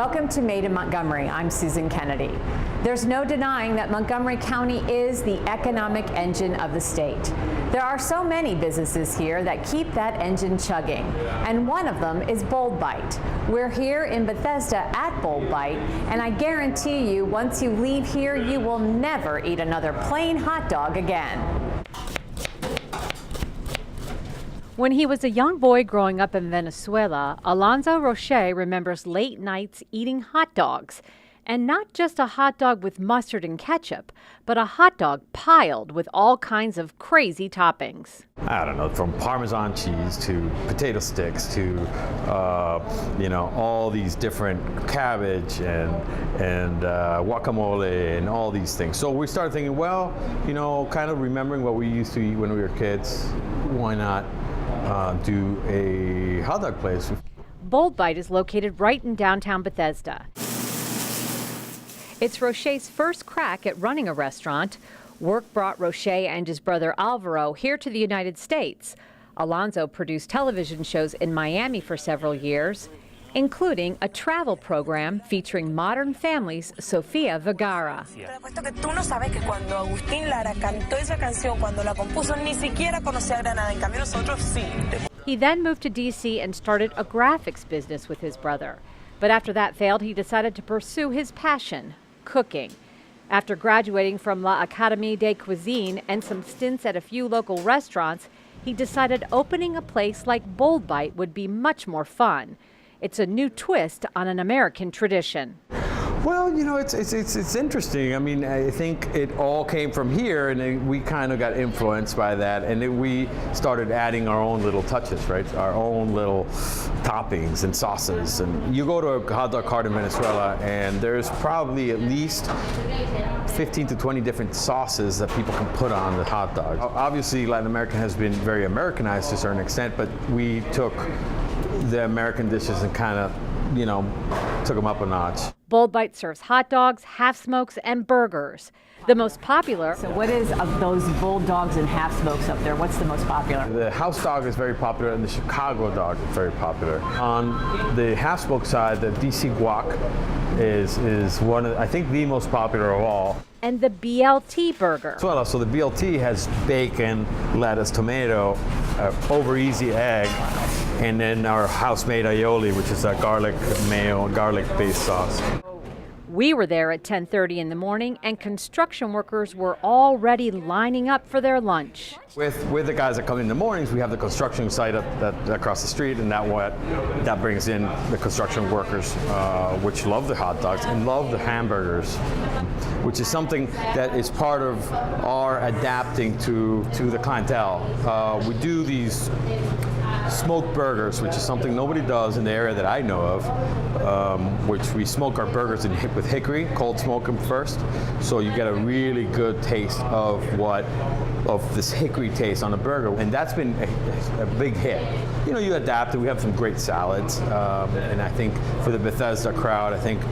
Welcome to Made in Montgomery. I'm Susan Kennedy. There's no denying that Montgomery County is the economic engine of the state. There are so many businesses here that keep that engine chugging, and one of them is Bold Bite. We're here in Bethesda at Bold Bite, and I guarantee you, once you leave here, you will never eat another plain hot dog again. When he was a young boy growing up in Venezuela, Alonzo Roche remembers late nights eating hot dogs. And not just a hot dog with mustard and ketchup, but a hot dog piled with all kinds of crazy toppings. I don't know, from Parmesan cheese to potato sticks to, all these different cabbage and guacamole and all these things. So we started thinking, well, kind of remembering what we used to eat when we were kids, why not do a hot dog place? Bold Bite is located right in downtown Bethesda. It's Roche's first crack at running a restaurant. Work brought Roche and his brother Alvaro here to the United States. Alonzo produced television shows in Miami for several years, including a travel program featuring Modern Family's Sofia Vergara. He then moved to D.C. and started a graphics business with his brother. But after that failed, he decided to pursue his passion, cooking. After graduating from La Académie des Cuisines and some stints at a few local restaurants, he decided opening a place like Bold Bite would be much more fun. It's a new twist on an American tradition. Well, it's interesting. I mean, I think it all came from here, and we kind of got influenced by that, and then we started adding our own little touches, right? Our own little toppings and sauces. And you go to a hot dog cart in Venezuela, and there's probably at least 15 to 20 different sauces that people can put on the hot dog. Obviously, Latin America has been very Americanized to a certain extent, but we took the American dishes and kind of, took them up a notch. Bold Bite serves hot dogs, half smokes, and burgers. The most popular. So what is of those Bold dogs and half smokes up there? What's the most popular? The house dog is very popular, and the Chicago dog is very popular. On the half smoke side, the DC guac is one of, I think, the most popular of all. And the BLT burger. Well, so the BLT has bacon, lettuce, tomato, over easy egg, and then our house-made aioli, which is a garlic mayo, garlic-based sauce. We were there at 10:30 in the morning, and construction workers were already lining up for their lunch. With the guys that come in the mornings, we have the construction site across the street, and that brings in the construction workers, which love the hot dogs and love the hamburgers, which is something that is part of our adapting to the clientele. We do these smoked burgers, which is something nobody does in the area that I know of, which we smoke our burgers with hickory, cold smoke them first, so you get a really good taste of this hickory taste on a burger, and that's been a big hit. You adapt, and we have some great salads, and I think for the Bethesda crowd, I think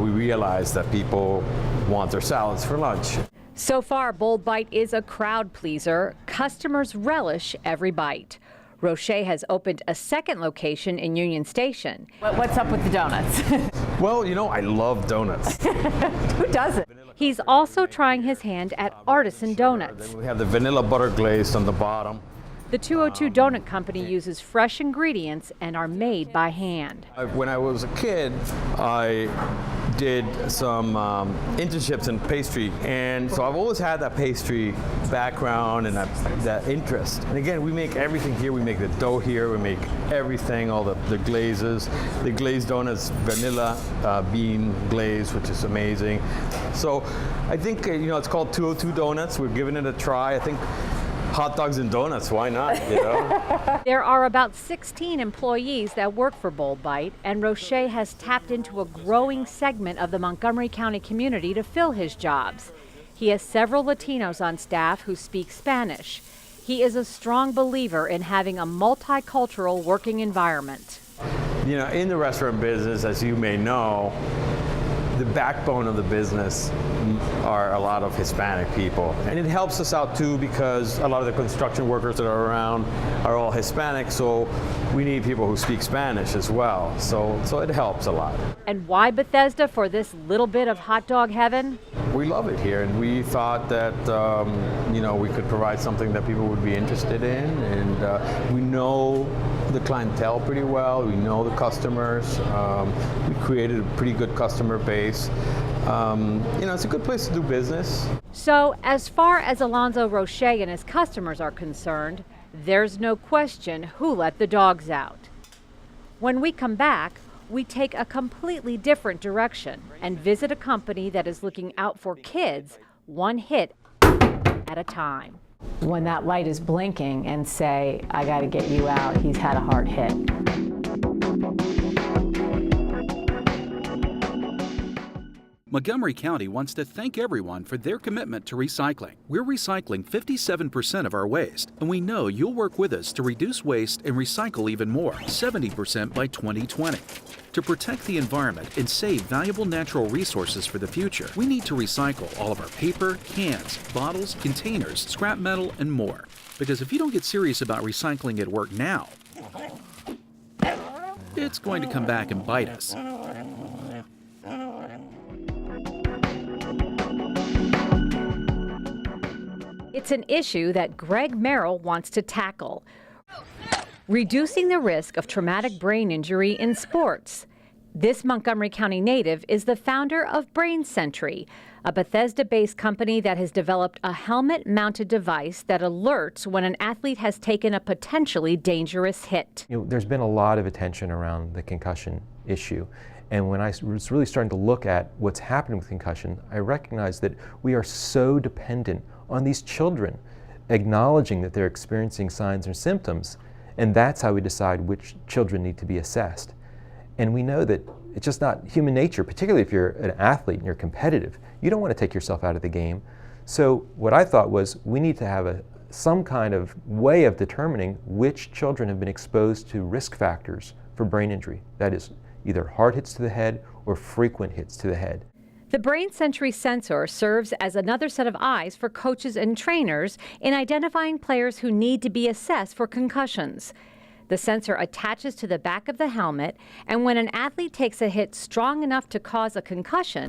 we realize that people want their salads for lunch. So far, Bold Bite is a crowd pleaser. Customers relish every bite. Roche has opened a second location in Union Station. What's up with the donuts? Well, I love donuts. Who doesn't? He's also trying his hand at artisan donuts. Then we have the vanilla butter glazed on the bottom. The 202 Donut Company uses fresh ingredients and are made by hand. When I was a kid, I did some internships in pastry, and so I've always had that pastry background and that interest. And again, we make everything here. We make the dough here. We make everything, all the glazes. The glazed donuts, vanilla bean glaze, which is amazing. So I think it's called 202 Donuts. We're giving it a try. I think hot dogs and donuts, why not, There are about 16 employees that work for Bold Bite, and Roche has tapped into a growing segment of the Montgomery County community to fill his jobs. He has several Latinos on staff who speak Spanish. He is a strong believer in having a multicultural working environment. In the restaurant business, as you may know, the backbone of the business are a lot of Hispanic people. And it helps us out too because a lot of the construction workers that are around are all Hispanic, so we need people who speak Spanish as well. So it helps a lot. And why Bethesda for this little bit of hot dog heaven? We love it here, and we thought that we could provide something that people would be interested in, and we know the clientele pretty well. We know the customers. We created a pretty good customer base. It's a good place to do business. So, as far as Alonzo Roche and his customers are concerned, there's no question who let the dogs out. When we come back, we take a completely different direction and visit a company that is looking out for kids one hit at a time. When that light is blinking and say, I got to get you out, he's had a hard hit. Montgomery County wants to thank everyone for their commitment to recycling. We're recycling 57% of our waste, and we know you'll work with us to reduce waste and recycle even more, 70% by 2020. To protect the environment and save valuable natural resources for the future, we need to recycle all of our paper, cans, bottles, containers, scrap metal, and more. Because if you don't get serious about recycling at work now, it's going to come back and bite us. It's an issue that Greg Merrill wants to tackle. Reducing the risk of traumatic brain injury in sports. This Montgomery County native is the founder of Brain Sentry, a Bethesda-based company that has developed a helmet-mounted device that alerts when an athlete has taken a potentially dangerous hit. There's been a lot of attention around the concussion issue. And when I was really starting to look at what's happening with concussion, I recognized that we are so dependent on these children acknowledging that they're experiencing signs or symptoms, and that's how we decide which children need to be assessed. And we know that it's just not human nature, particularly if you're an athlete and you're competitive. You don't want to take yourself out of the game. So what I thought was we need to have some kind of way of determining which children have been exposed to risk factors for brain injury. That is either hard hits to the head or frequent hits to the head. The Brain Sentry sensor serves as another set of eyes for coaches and trainers in identifying players who need to be assessed for concussions. The sensor attaches to the back of the helmet, and when an athlete takes a hit strong enough to cause a concussion,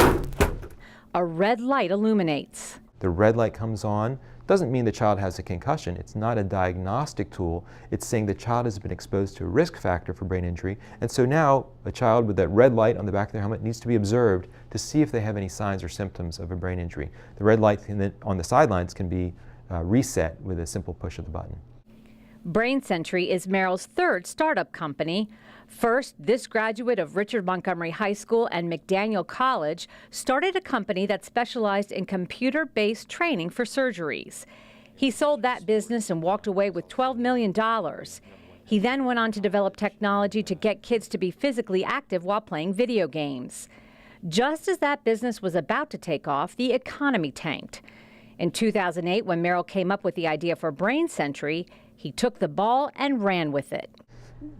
a red light illuminates. The red light comes on. Doesn't mean the child has a concussion. It's not a diagnostic tool. It's saying the child has been exposed to a risk factor for brain injury. And so now a child with that red light on the back of their helmet needs to be observed to see if they have any signs or symptoms of a brain injury. The red light on the sidelines can be reset with a simple push of the button. Brain Sentry is Merrill's third startup company. First, this graduate of Richard Montgomery High School and McDaniel College started a company that specialized in computer-based training for surgeries. He sold that business and walked away with $12 million. He then went on to develop technology to get kids to be physically active while playing video games. Just as that business was about to take off, the economy tanked. In 2008, when Merrill came up with the idea for Brain Sentry, he took the ball and ran with it.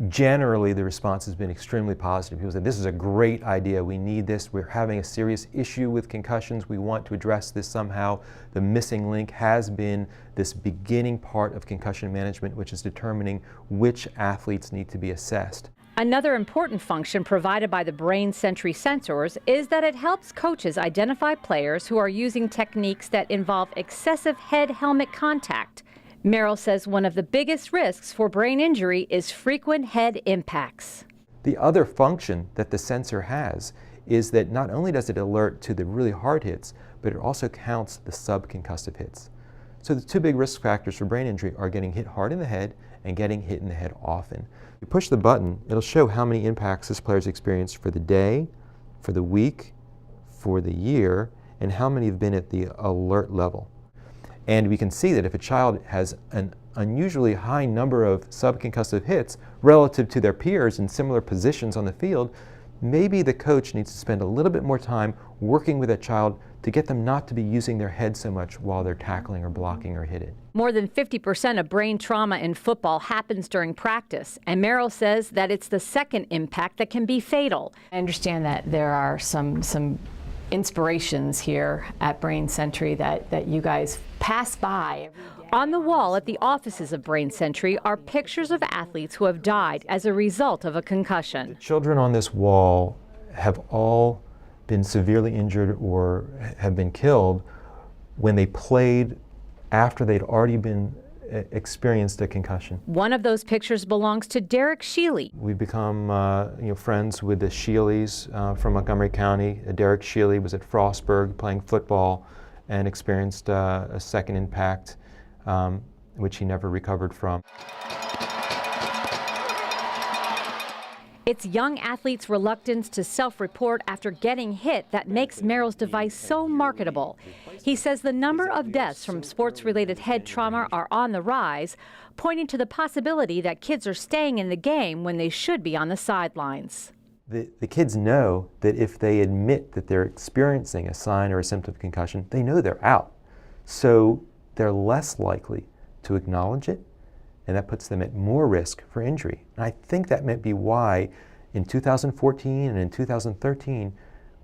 Generally, the response has been extremely positive. People say, this is a great idea. We need this. We're having a serious issue with concussions. We want to address this somehow. The missing link has been this beginning part of concussion management, which is determining which athletes need to be assessed. Another important function provided by the Brain Sentry sensors is that it helps coaches identify players who are using techniques that involve excessive head-helmet contact. Merrill says one of the biggest risks for brain injury is frequent head impacts. The other function that the sensor has is that not only does it alert to the really hard hits, but it also counts the subconcussive hits. So the two big risk factors for brain injury are getting hit hard in the head and getting hit in the head often. You push the button, it'll show how many impacts this player's experienced for the day, for the week, for the year, and how many have been at the alert level. And we can see that if a child has an unusually high number of subconcussive hits relative to their peers in similar positions on the field, maybe the coach needs to spend a little bit more time working with that child to get them not to be using their head so much while they're tackling or blocking or hitting. More than 50% of brain trauma in football happens during practice, and Merrill says that it's the second impact that can be fatal. I understand that there are some inspirations here at Brain Century that you guys pass by every day. On the wall at the offices of Brain Century are pictures of athletes who have died as a result of a concussion. Children on this wall have all been severely injured or have been killed when they played after they'd already been experienced a concussion. One of those pictures belongs to Derek Sheely. We've become friends with the Sheelys from Montgomery County. Derek Sheely was at Frostburg playing football and experienced a second impact, which he never recovered from. It's young athletes' reluctance to self-report after getting hit that makes Merrill's device so marketable. He says the number of deaths from sports-related head trauma are on the rise, pointing to the possibility that kids are staying in the game when they should be on the sidelines. The kids know that if they admit that they're experiencing a sign or a symptom of concussion, they know they're out. So they're less likely to acknowledge it, and that puts them at more risk for injury. And I think that might be why in 2014 and in 2013,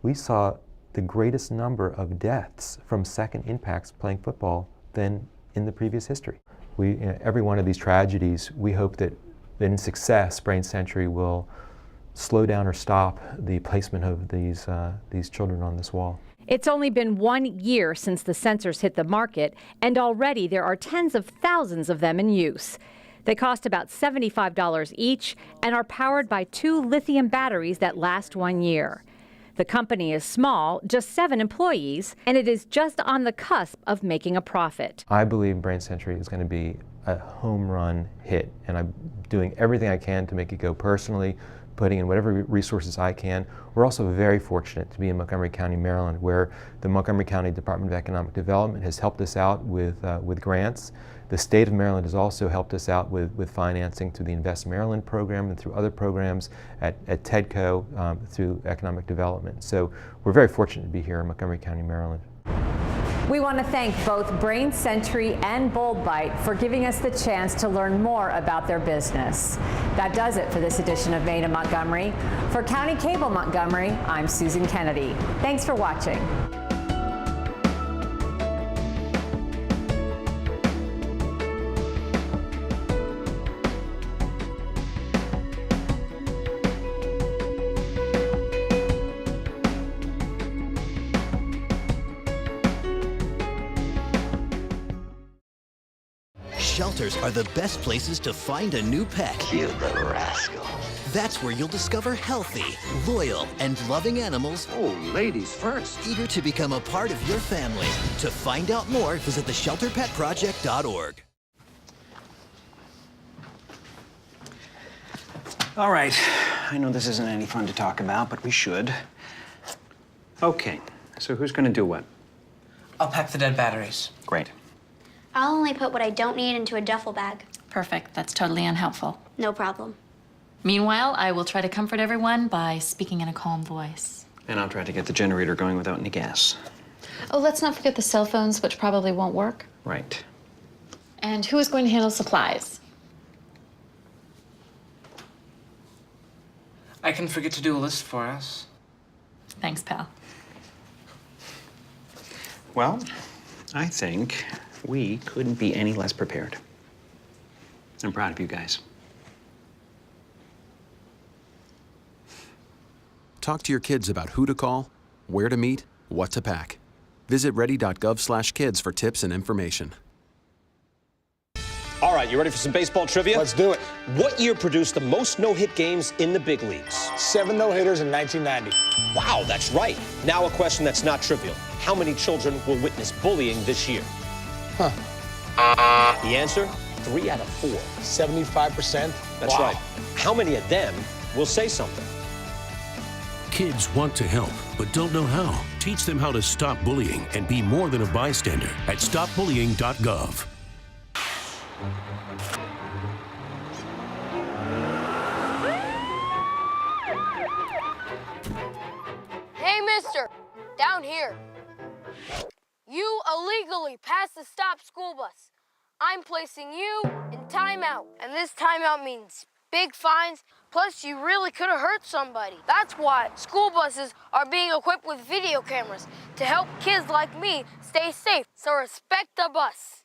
we saw the greatest number of deaths from second impacts playing football than in the previous history. Every one of these tragedies, we hope that in success, Brain Century will slow down or stop the placement of these children on this wall. It's only been 1 year since the sensors hit the market, and already there are tens of thousands of them in use. They cost about $75 each and are powered by 2 lithium batteries that last 1 year. The company is small, just 7 employees, and it is just on the cusp of making a profit. I believe Brain Century is going to be a home run hit, and I'm doing everything I can to make it go personally, putting in whatever resources I can. We're also very fortunate to be in Montgomery County, Maryland, where the Montgomery County Department of Economic Development has helped us out with grants. The state of Maryland has also helped us out with financing through the Invest Maryland program and through other programs at TEDCO through economic development. So we're very fortunate to be here in Montgomery County, Maryland. We want to thank both Brain Century and Bold Bite for giving us the chance to learn more about their business. That does it for this edition of Maine and Montgomery. For County Cable Montgomery, I'm Susan Kennedy. Thanks for watching. Shelters are the best places to find a new pet. You little rascal. That's where you'll discover healthy, loyal, and loving animals. Oh, ladies first. Eager to become a part of your family. To find out more, visit theshelterpetproject.org. All right, I know this isn't any fun to talk about, but we should. Okay, so who's gonna do what? I'll pack the dead batteries. Great. I'll only put what I don't need into a duffel bag. Perfect. That's totally unhelpful. No problem. Meanwhile, I will try to comfort everyone by speaking in a calm voice. And I'll try to get the generator going without any gas. Oh, let's not forget the cell phones, which probably won't work. Right. And who is going to handle supplies? I can forget to do a list for us. Thanks, pal. Well, I think we couldn't be any less prepared. I'm proud of you guys. Talk to your kids about who to call, where to meet, what to pack. Visit ready.gov/kids for tips and information. All right, you ready for some baseball trivia? Let's do it. What year produced the most no-hit games in the big leagues? 7 no-hitters in 1990. Wow, that's right. Now a question that's not trivial. How many children will witness bullying this year? Huh. The answer? 3 out of 4. 75%? That's wow. right. How many of them will say something? Kids want to help, but don't know how. Teach them how to stop bullying and be more than a bystander at stopbullying.gov. Hey, mister, down here. You illegally passed the stop school bus. I'm placing you in timeout, and this timeout means big fines. Plus, you really could have hurt somebody. That's why school buses are being equipped with video cameras to help kids like me stay safe. So respect the bus.